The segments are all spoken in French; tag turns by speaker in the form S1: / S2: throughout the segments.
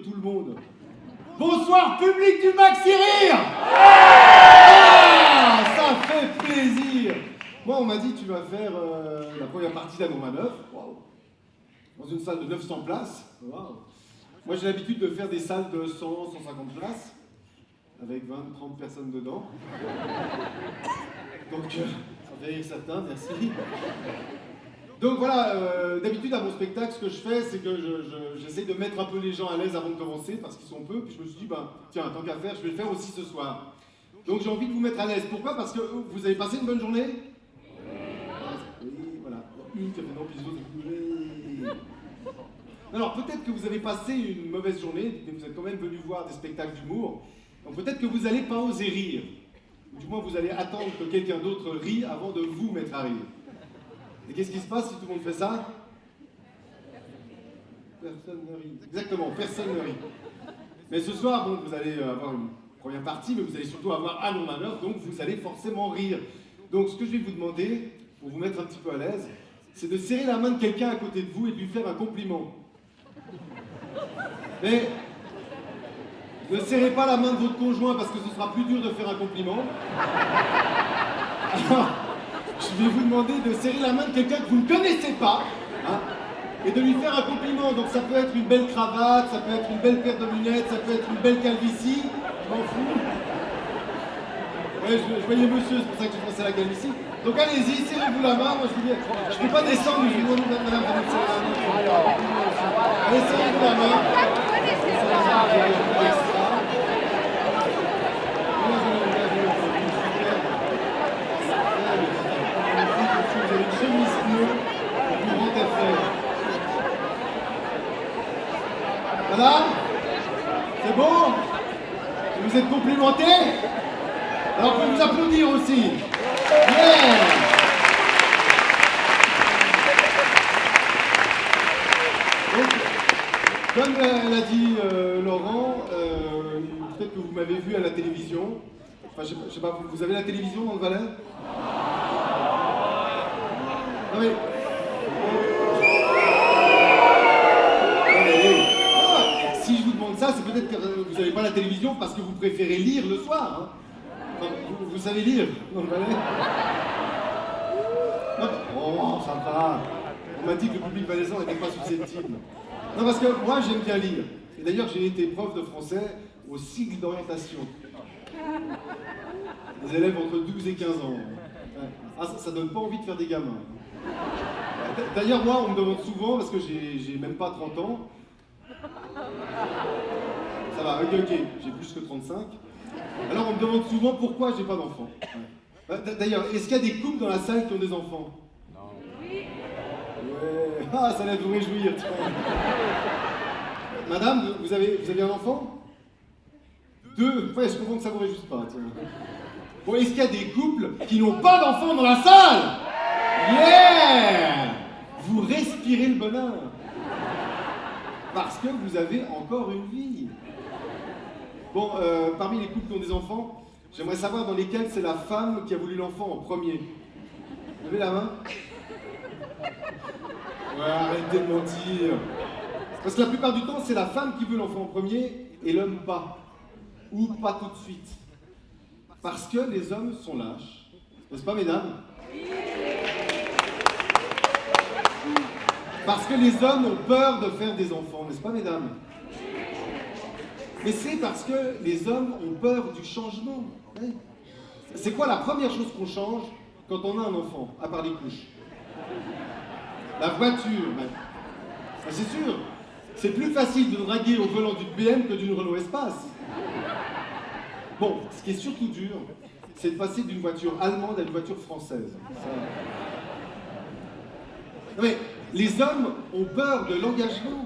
S1: tout le monde. Bonsoir, public du Maxi Rire! Ah, ça fait plaisir! Moi, on m'a dit, tu vas faire la première partie d'Amour Manœuvre. Waouh! Dans une salle de 900 places. Waouh! Moi, j'ai l'habitude de faire des salles de 100, 150 places, avec 20, 30 personnes dedans. Donc, ça fait rire certains, merci. Donc voilà, d'habitude à mon spectacle, ce que je fais, c'est que j'essaie de mettre un peu les gens à l'aise avant de commencer, parce qu'ils sont peu, puis je me suis dit, ben, tiens, tant qu'à faire, je vais le faire aussi ce soir. Donc j'ai envie de vous mettre à l'aise. Pourquoi? Parce que vous avez passé une bonne journée? Oui, voilà. Une qui a fait non, puis les autres, oui. Alors peut-être que vous avez passé une mauvaise journée, mais vous êtes quand même venu voir des spectacles d'humour. Donc peut-être que vous n'allez pas oser rire. Ou du moins, vous allez attendre que quelqu'un d'autre rie avant de vous mettre à rire. Et qu'est-ce qui se passe si tout le monde fait ça? Personne ne rit. Exactement, personne ne rit. Mais ce soir, bon, vous allez avoir une première partie, mais vous allez surtout avoir Amour Manœuvre, donc vous allez forcément rire. Donc ce que je vais vous demander, pour vous mettre un petit peu à l'aise, c'est de serrer la main de quelqu'un à côté de vous et de lui faire un compliment. Mais ne serrez pas la main de votre conjoint parce que ce sera plus dur de faire un compliment. Alors, je vais vous demander de serrer la main de quelqu'un que vous ne connaissez pas, hein, et de lui faire un compliment. Donc ça peut être une belle cravate, ça peut être une belle paire de lunettes, ça peut être une belle calvitie, je m'en fous. Ouais, je voyais monsieur, c'est pour ça que j'ai pensé à la calvitie. Donc allez-y, serrez-vous la main. Moi je vous dis, je ne peux pas descendre, je vous demande madame de me serrer la main. Allez, serrez-vous la main. Vous avez une chemise bleue, une grande affaire. Voilà? C'est bon? Vous êtes complimenté? Alors on peut vous applaudir aussi. Yeah! Donc, comme l'a dit Laurent, peut-être que vous m'avez vu à la télévision. Enfin, je sais pas, vous avez la télévision dans le Valais? Non mais... Si je vous demande ça, c'est peut-être que vous n'avez pas la télévision parce que vous préférez lire le soir. Hein. Enfin, vous savez lire dans le Valais? Non, oh, ça va. On m'a dit que le public valaisan n'était pas susceptible. Non, parce que moi, j'aime bien lire. Et d'ailleurs, j'ai été prof de français au cycle d'orientation. Des élèves entre 12 et 15 ans. Ouais. Ah, ça donne pas envie de faire des gamins. D'ailleurs, moi, on me demande souvent, parce que j'ai même pas 30 ans. Ça va, ok, j'ai plus que 35. Alors, on me demande souvent pourquoi j'ai pas d'enfants. Ouais. D'ailleurs, est-ce qu'il y a des couples dans la salle qui ont des enfants? Non. Oui. Ouais. Ah, ça va vous réjouir. Madame, vous avez un enfant? 2. Ouais, je comprends que ça vous réjouisse pas. Tiens. Bon, est-ce qu'il y a des couples qui n'ont pas d'enfants dans la salle? Yeah! Vous respirez le bonheur. Parce que vous avez encore une vie. Bon, parmi les couples qui ont des enfants, j'aimerais savoir dans lesquels c'est la femme qui a voulu l'enfant en premier. Vous levez la main? Ouais, arrêtez de mentir. Parce que la plupart du temps, c'est la femme qui veut l'enfant en premier et l'homme pas. Ou pas tout de suite. Parce que les hommes sont lâches. N'est-ce pas, mesdames? Parce que les hommes ont peur de faire des enfants, n'est-ce pas, mesdames? Mais c'est parce que les hommes ont peur du changement. Oui. C'est quoi la première chose qu'on change quand on a un enfant, à part les couches? La voiture, même. C'est sûr, c'est plus facile de draguer au volant d'une BM que d'une Renault Espace. Bon, ce qui est surtout dur, c'est de passer d'une voiture allemande à une voiture française. Ça... Non mais, les hommes ont peur de l'engagement,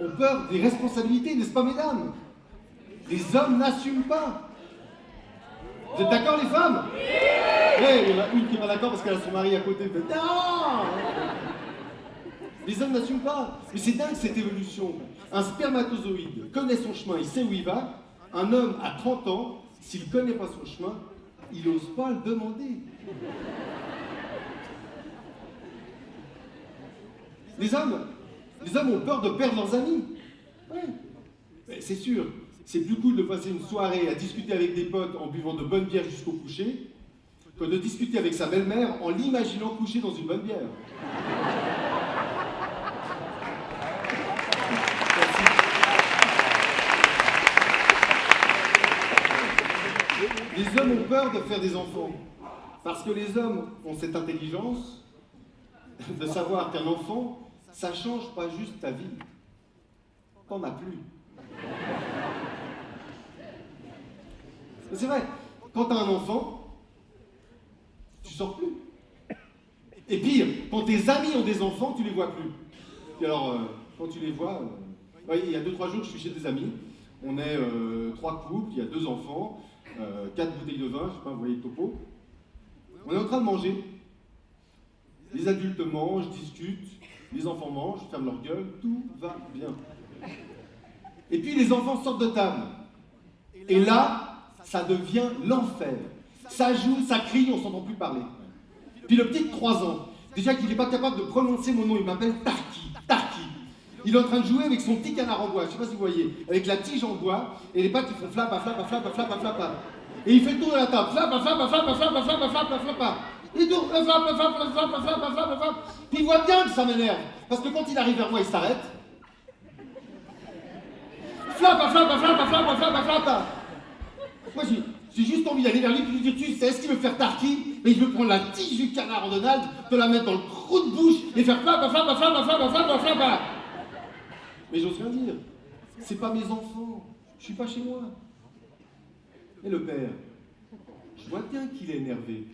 S1: ont peur des responsabilités, n'est-ce pas, mesdames? Les hommes n'assument pas. Vous êtes d'accord, les femmes? Oui. Il y en a une qui est pas d'accord parce qu'elle a son mari à côté. Elle fait, non! Les hommes n'assument pas. Mais c'est dingue cette évolution. Un spermatozoïde connaît son chemin, il sait où il va. Un homme à 30 ans, s'il ne connaît pas son chemin, il n'ose pas le demander. Les hommes ont peur de perdre leurs amis. Ouais. Mais c'est sûr, c'est plus cool de passer une soirée à discuter avec des potes en buvant de bonnes bières jusqu'au coucher que de discuter avec sa belle-mère en l'imaginant coucher dans une bonne bière. Les hommes ont peur de faire des enfants, parce que les hommes ont cette intelligence de savoir qu'un enfant, ça change pas juste ta vie, t'en as plus. C'est vrai, quand t'as un enfant, tu sors plus. Et pire, quand tes amis ont des enfants, tu les vois plus. Et alors, quand tu les vois, ouais, il y a 2-3 jours, je suis chez des amis, on est 3 couples, il y a 2 enfants, 4 bouteilles de vin, je sais pas, vous voyez le topo. On est en train de manger. Les adultes mangent, discutent, les enfants mangent, ferment leur gueule, tout va bien. Et puis les enfants sortent de table. Et là, ça devient l'enfer. Ça joue, ça crie, on s'entend plus parler. Puis le petit de 3 ans, déjà qu'il n'est pas capable de prononcer mon nom, il m'appelle Tarki, Tarki. Il est en train de jouer avec son petit canard en bois, je ne sais pas si vous voyez, avec la tige en bois, et les pattes ils font flap, flap, flap, flap, flap. Et il fait le tour de la table, flap, flap, flap, flap, flap, flap, flap, flap. Il tourne, flap, flap, flap, flap, flap, flap, flap, flap. Puis il voit bien que ça m'énerve, parce que quand il arrive vers moi, il s'arrête. Flap, flap, flap, flap, flap, flap. Moi j'ai juste envie d'aller vers lui et lui dire, tu sais ce qu'il veut faire Tarki, mais il veut prendre la tige du canard en Donald, te la mettre dans le trou de bouche et faire flap, flap, flap, flap, flap, flap, flap, flap. Mais j'ose rien dire. C'est pas mes enfants. Je suis pas chez moi. Et le père, je vois bien qu'il est énervé.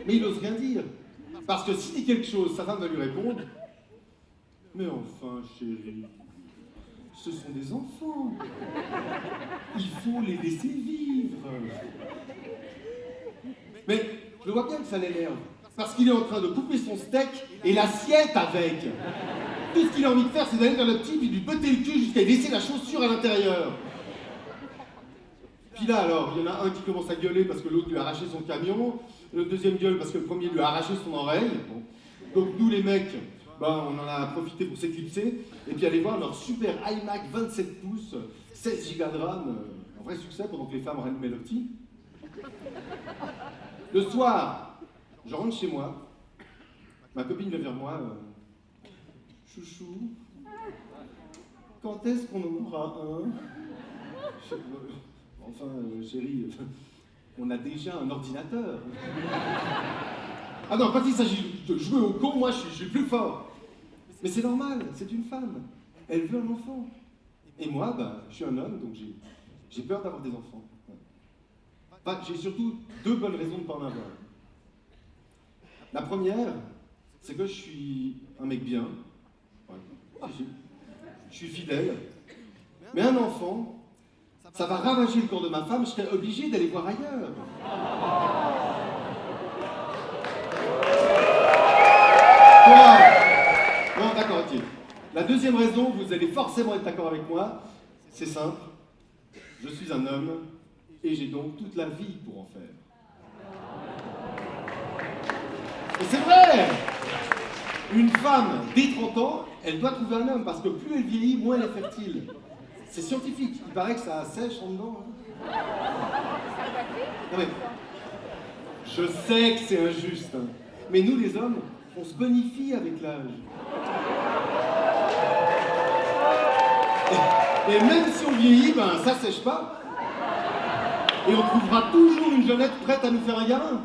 S1: Mais il ose rien dire. Parce que s'il dit quelque chose, sa femme va lui répondre. Mais enfin, chérie, ce sont des enfants. Il faut les laisser vivre. Mais je le vois bien que ça l'énerve. Parce qu'il est en train de couper son steak et l'assiette avec. Tout ce qu'il a envie de faire, c'est d'aller vers le petit, puis lui botter le cul jusqu'à laisser la chaussure à l'intérieur. Puis là, alors, il y en a un qui commence à gueuler parce que l'autre lui a arraché son camion, le deuxième gueule parce que le premier lui a arraché son oreille. Bon. Donc nous, les mecs, ben, on en a profité pour s'éclipser, et puis aller voir leur super iMac 27 pouces, 16 Go de RAM, un vrai succès pendant que les femmes rallumaient le petit. Le soir, je rentre chez moi, ma copine vient vers moi, chouchou, quand est-ce qu'on en aura un? Enfin, chérie, on a déjà un ordinateur. Ah non, quand il s'agit de jouer au con, moi je suis plus fort. Mais c'est normal, c'est une femme. Elle veut un enfant. Et moi, bah, je suis un homme, donc j'ai peur d'avoir des enfants. Enfin, j'ai surtout 2 bonnes raisons de ne pas en avoir. La première, c'est que je suis un mec bien. Ouais. Je suis fidèle. Mais un enfant, ça va ravager le corps de ma femme, je serai obligé d'aller voir ailleurs. Quoi? Bon, d'accord, ok. La deuxième raison, vous allez forcément être d'accord avec moi, c'est simple. Je suis un homme et j'ai donc toute la vie pour en faire. Et c'est vrai! Une femme dès 30 ans, elle doit trouver un homme parce que plus elle vieillit, moins elle est fertile. C'est scientifique, il paraît que ça sèche en dedans. Hein. Non mais, je sais que c'est injuste, hein, mais nous les hommes, on se bonifie avec l'âge. Et même si on vieillit, ben ça sèche pas. Et on trouvera toujours une jeunette prête à nous faire un gamin.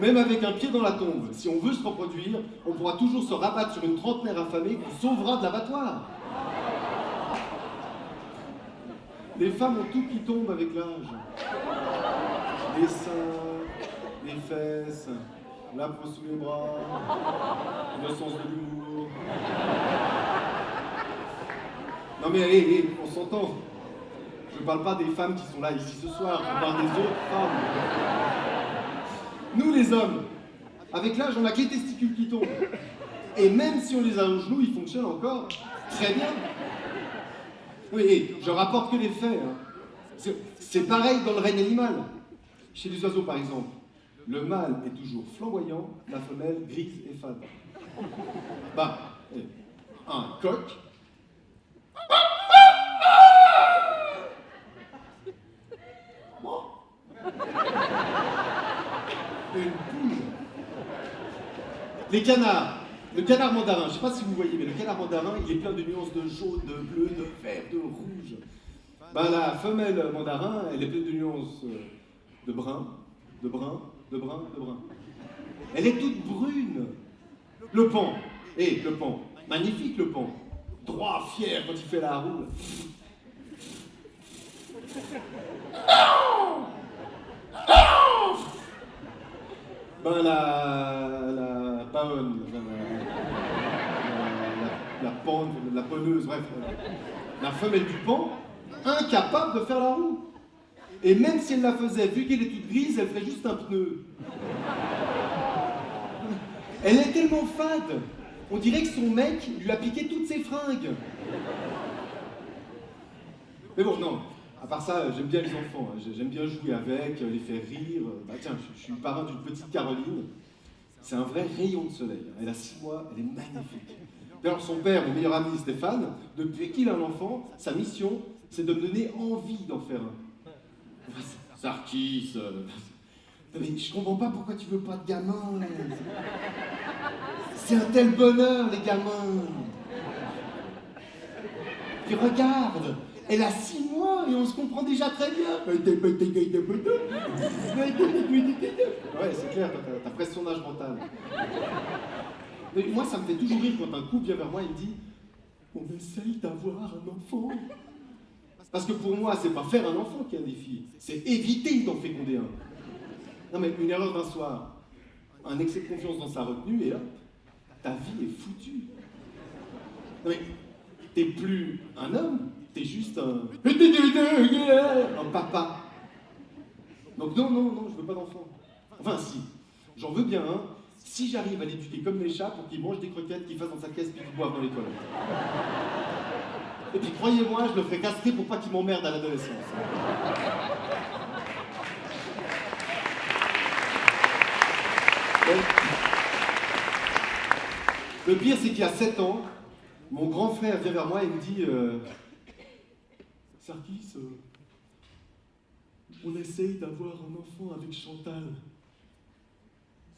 S1: Même avec un pied dans la tombe, si on veut se reproduire, on pourra toujours se rabattre sur une trentenaire affamée qui sauvera de l'abattoir. Les femmes ont tout qui tombe avec l'âge. Les seins, les fesses, la peau sous les bras, le sens de l'humour. Non mais allez, on s'entend. Je ne parle pas des femmes qui sont là ici ce soir, je parle des autres femmes. Nous les hommes, avec l'âge, on a que les testicules qui tombent. Et même si on les a aux genoux, ils fonctionnent encore très bien. Oui, et je rapporte que les faits. Hein. C'est pareil dans le règne animal. Chez les oiseaux, par exemple, le mâle est toujours flamboyant, la femelle grise et fade. Bah, un coq Les canards. Le canard mandarin, je ne sais pas si vous voyez, mais le canard mandarin, il est plein de nuances de jaune, de bleu, de vert, de rouge. Ben, la femelle mandarin, elle est pleine de nuances de brun, de brun, de brun, de brun. Elle est toute brune. Le pan, le pan, magnifique le pan. Droit, fier quand il fait la roue. Ben la paonne, la pande, la ponneuse, bref. La femelle du pan, incapable de faire la roue. Et même si elle la faisait, vu qu'elle est toute grise, elle ferait juste un pneu. Elle est tellement fade, on dirait que son mec lui a piqué toutes ses fringues. Mais bon, non, à part ça, j'aime bien les enfants, hein. J'aime bien jouer avec, les faire rire. Bah tiens, je suis le parrain d'une petite Caroline. C'est un vrai rayon de soleil. Elle a 6 mois, elle est magnifique. D'ailleurs, son père, mon meilleur ami Stéphane, depuis qu'il a un enfant, sa mission, c'est de me donner envie d'en faire un. Sarkis, mais je comprends pas pourquoi tu veux pas de gamin. C'est un tel bonheur, les gamins. Puis regarde, elle a 6 mois et on se comprend déjà très bien. Ouais, c'est clair, t'as presque son âge mental. Mais moi, ça me fait toujours rire quand un couple vient vers moi et me dit « On essaye d'avoir un enfant ». Parce que pour moi, c'est pas faire un enfant qui est un défi, c'est éviter d'en féconder un. Non mais une erreur d'un soir, un excès de confiance dans sa retenue et hop, ta vie est foutue. Non mais, t'es plus un homme, t'es juste un papa. Donc non, je veux pas d'enfant. Enfin si, j'en veux bien un, si j'arrive à l'éduquer comme les chats pour qu'il mange des croquettes, qu'il fasse dans sa caisse puis qu'il boive dans les toilettes. Et puis croyez-moi, je le ferai castrer pour pas qu'il m'emmerde à l'adolescence. Le pire, c'est qu'il y a 7 ans, mon grand frère vient vers moi et me dit Sarkis, on essaye d'avoir un enfant avec Chantal.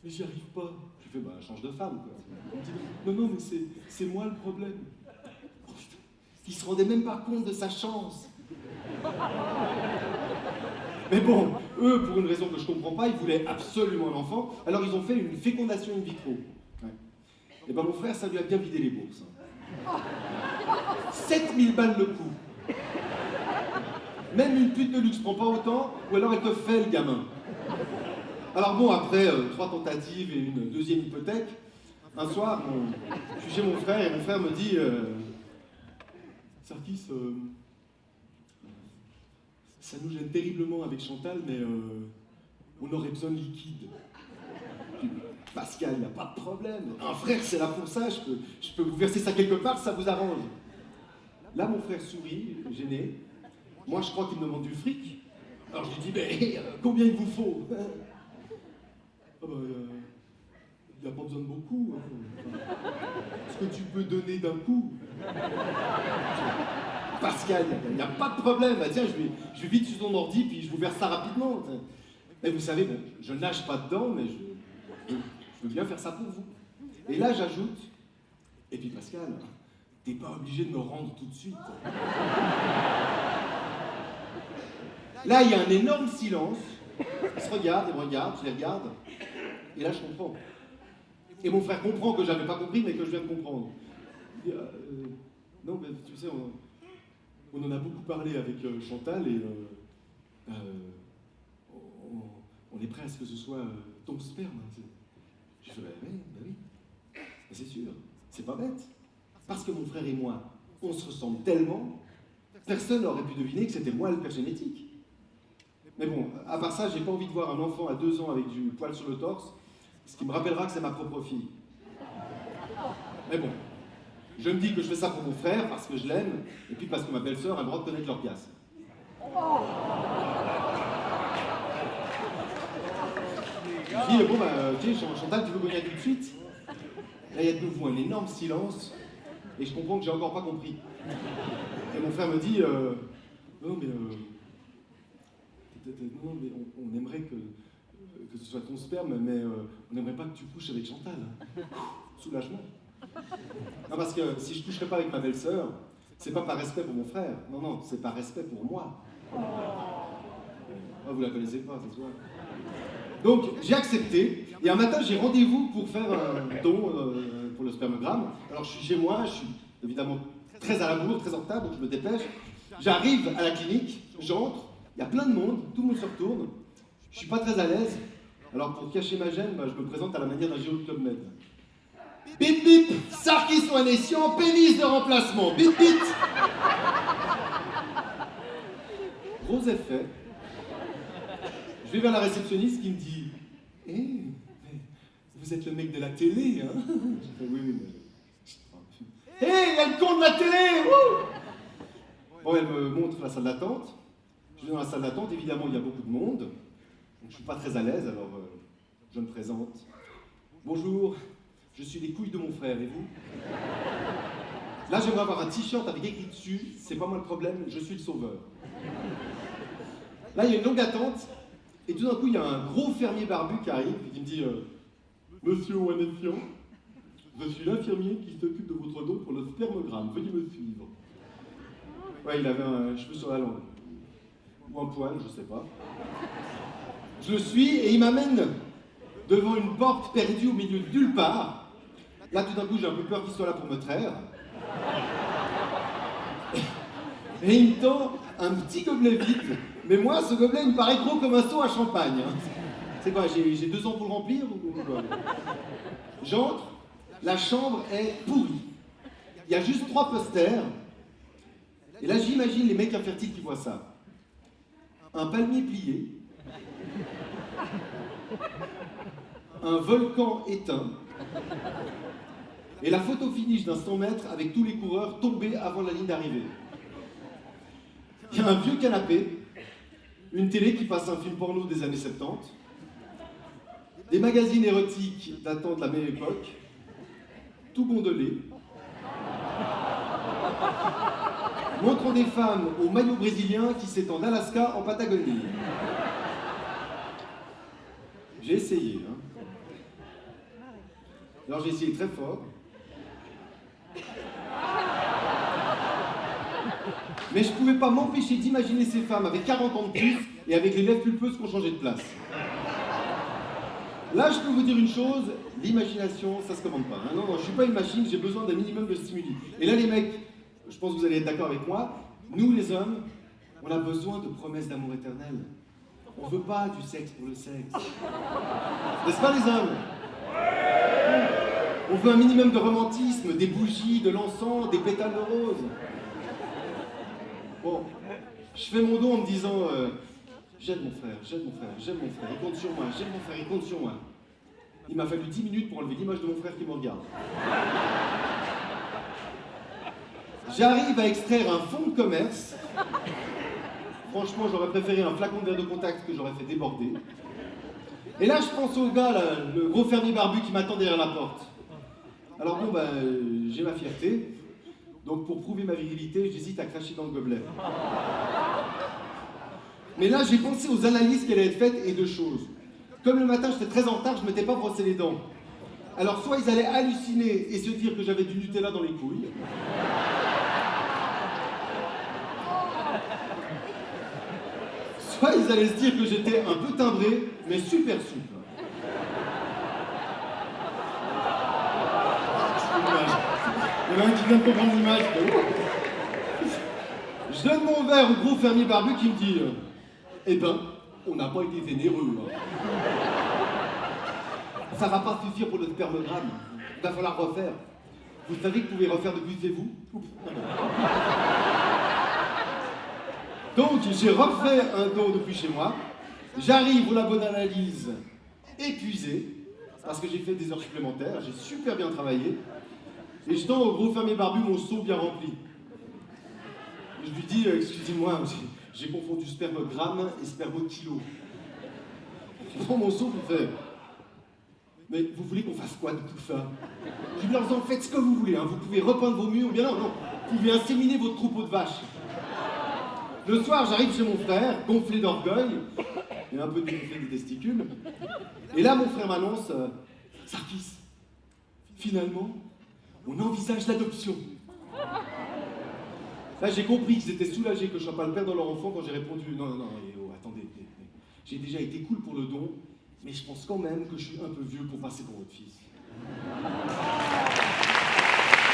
S1: Mais j'y arrive pas. Je fais, change de femme, quoi. Il me dit, non, mais c'est moi le problème. Oh, putain. Il se rendait même pas compte de sa chance. Mais bon, eux, pour une raison que je comprends pas, ils voulaient absolument un enfant, alors ils ont fait une fécondation in vitro. Ouais. Et mon frère, ça lui a bien vidé les bourses. 7000 balles le coup. Même une pute de luxe prend pas autant, ou alors elle te fait le gamin. Alors bon, après 3 tentatives et une deuxième hypothèque, un soir, je suis chez mon frère et mon frère me dit Sarkis, ça nous gêne terriblement avec Chantal, mais on aurait besoin de liquide. Pascal, il n'y a pas de problème. Un frère, c'est là pour ça, je peux vous verser ça quelque part, ça vous arrange. Là, mon frère sourit, gêné. Moi, je crois qu'il me demande du fric. Alors je lui dis, mais combien il vous faut? Ah il n'y a pas besoin de beaucoup. Hein. Ce que tu peux donner d'un coup. Pascal, il n'y a pas de problème. Bah, tiens, je vais vite sur ton ordi, puis je vous verse ça rapidement. Mais vous savez, bon, je nage pas dedans, mais je veux bien faire ça pour vous. Et là, j'ajoute, et puis Pascal, t'es pas obligé de me rendre tout de suite. Là, il y a un énorme silence. Ils se regardent, ils me regardent, je les regarde. Et là, je comprends. Et mon frère comprend que j'avais pas compris, mais que je viens de comprendre. Il dit, non, mais tu sais, on en a beaucoup parlé avec Chantal et on est prêt à ce que ce soit ton sperme. Hein, je fais, oui, c'est sûr, c'est pas bête. Parce que mon frère et moi, on se ressemble tellement, personne n'aurait pu deviner que c'était moi le père génétique. Mais bon, à part ça, j'ai pas envie de voir un enfant à 2 ans avec du poil sur le torse, ce qui me rappellera que c'est ma propre fille. Mais bon, je me dis que je fais ça pour mon frère, parce que je l'aime, et puis parce que ma belle-sœur a le droit de connaître l'orgasme. Je dis, bon, ok, Chantal, tu veux qu'on y aille tout de suite? Là, il y a de nouveau un énorme silence, et je comprends que j'ai encore pas compris. Et mon frère me dit, non, mais on aimerait que que ce soit ton sperme, mais on n'aimerait pas que tu couches avec Chantal. Soulagement. Non, parce que si je coucherais pas avec ma belle-sœur, c'est pas par respect pour mon frère. Non, non, c'est par respect pour moi. Ah, vous la connaissez pas, ça se voit. Donc, j'ai accepté, et un matin, j'ai rendez-vous pour faire un don pour le spermogramme. Alors, je suis chez moi, je suis évidemment très à la bourre, très en retard, donc je me dépêche. J'arrive à la clinique, j'entre, il y a plein de monde, tout le monde se retourne. Je suis pas très à l'aise. Alors, pour cacher ma gêne, je me présente à la manière d'un géo de Club Med. Bip bip, Sarkis Oanessian, pénis de remplacement, bip bip. Gros effet. Je vais vers la réceptionniste qui me dit « Eh, vous êtes le mec de la télé, hein ?» Je fais « Oui, oui, mais... »« Hé, il y a le con de la télé, wouh !» Bon, elle me montre la salle d'attente. Je vais dans la salle d'attente, évidemment, il y a beaucoup de monde. Donc, je ne suis pas très à l'aise, alors je me présente. « Bonjour, je suis les couilles de mon frère, et vous ?» Là, j'aimerais avoir un t-shirt avec écrit dessus « C'est pas moi le problème, je suis le sauveur. » Là, il y a une longue attente. Et tout d'un coup, il y a un gros fermier barbu qui arrive et qui me dit Monsieur Oanessian, je suis l'infirmier qui s'occupe de votre don pour le spermogramme. Veuillez me suivre. Ouais, il avait un cheveu sur la langue. Ou un poil, je sais pas. Je le suis et il m'amène devant une porte perdue au milieu de nulle part. Là, tout d'un coup, j'ai un peu peur qu'il soit là pour me traire. Et il me tend un petit gobelet vide. Mais moi, ce gobelet, il me paraît gros comme un seau à champagne. C'est quoi, j'ai 2 ans pour le remplir ou quoi? J'entre, la chambre est pourrie. Il y a juste 3 posters. Et là, j'imagine les mecs infertiles qui voient ça. Un palmier plié. Un volcan éteint. Et la photo finish d'un 100 mètres avec tous les coureurs tombés avant la ligne d'arrivée. Il y a un vieux canapé. Une télé qui passe un film porno des années 70, des magazines érotiques datant de la même époque, tout gondolé, montrant des femmes au maillot brésilien qui s'étend d'Alaska en Patagonie. J'ai essayé, hein. Alors j'ai essayé très fort. Mais je ne pouvais pas m'empêcher d'imaginer ces femmes avec 40 ans de plus et avec les lèvres pulpeuses qui ont changé de place. Là, je peux vous dire une chose, l'imagination, ça se commande pas. Non, non, je ne suis pas une machine, j'ai besoin d'un minimum de stimuli. Et là, les mecs, je pense que vous allez être d'accord avec moi, nous, les hommes, on a besoin de promesses d'amour éternel. On ne veut pas du sexe pour le sexe. N'est-ce pas, les hommes? On veut un minimum de romantisme, des bougies, de l'encens, des pétales de rose. Bon, je fais mon don en me disant j'aide mon frère, j'aide mon frère, j'aime mon frère, il compte sur moi, j'aime mon frère, il compte sur moi. Il m'a fallu 10 minutes pour enlever l'image de mon frère qui me regarde. J'arrive à extraire un fonds de commerce. Franchement, j'aurais préféré un flacon de verre de contact que j'aurais fait déborder. Et là, je pense au gars, là, le gros fermier barbu qui m'attend derrière la porte. Alors bon, j'ai ma fierté. Donc pour prouver ma virilité, j'hésite à cracher dans le gobelet. Mais là, j'ai pensé aux analyses qui allaient être faites et 2 choses. Comme le matin, j'étais très en retard, je ne m'étais pas brossé les dents. Alors soit ils allaient halluciner et se dire que j'avais du Nutella dans les couilles. Soit ils allaient se dire que j'étais un peu timbré, mais super souple. Il y en a un qui vient de comprendre l'image. Je donne mon verre au gros fermier barbu qui me dit eh ben, on n'a pas été vénéreux. Hein. Ça va pas suffire pour le spermogramme. Il va falloir refaire. Vous savez que vous pouvez refaire depuis chez vous? Donc, j'ai refait un don depuis chez moi. J'arrive au labo d'analyse épuisé, parce que j'ai fait des heures supplémentaires, j'ai super bien travaillé. Et je tends au gros fermier barbu mon seau bien rempli. Je lui dis, excusez-moi, j'ai confondu spermogramme et spermokilo. Je prends mon seau pour faire. Mais vous voulez qu'on fasse quoi de tout ça? Je lui dis, en faites ce que vous voulez, hein. Vous pouvez repeindre vos murs, ou bien non, vous pouvez inséminer votre troupeau de vaches. Le soir, j'arrive chez mon frère, gonflé d'orgueil, et un peu dégonflé des testicules. Et là, mon frère m'annonce Sarkis, finalement, on envisage l'adoption. Là, j'ai compris qu'ils étaient soulagés que je ne sois pas le père de leur enfant quand j'ai répondu non, non, non, attendez, j'ai déjà été cool pour le don, mais je pense quand même que je suis un peu vieux pour passer pour votre fils.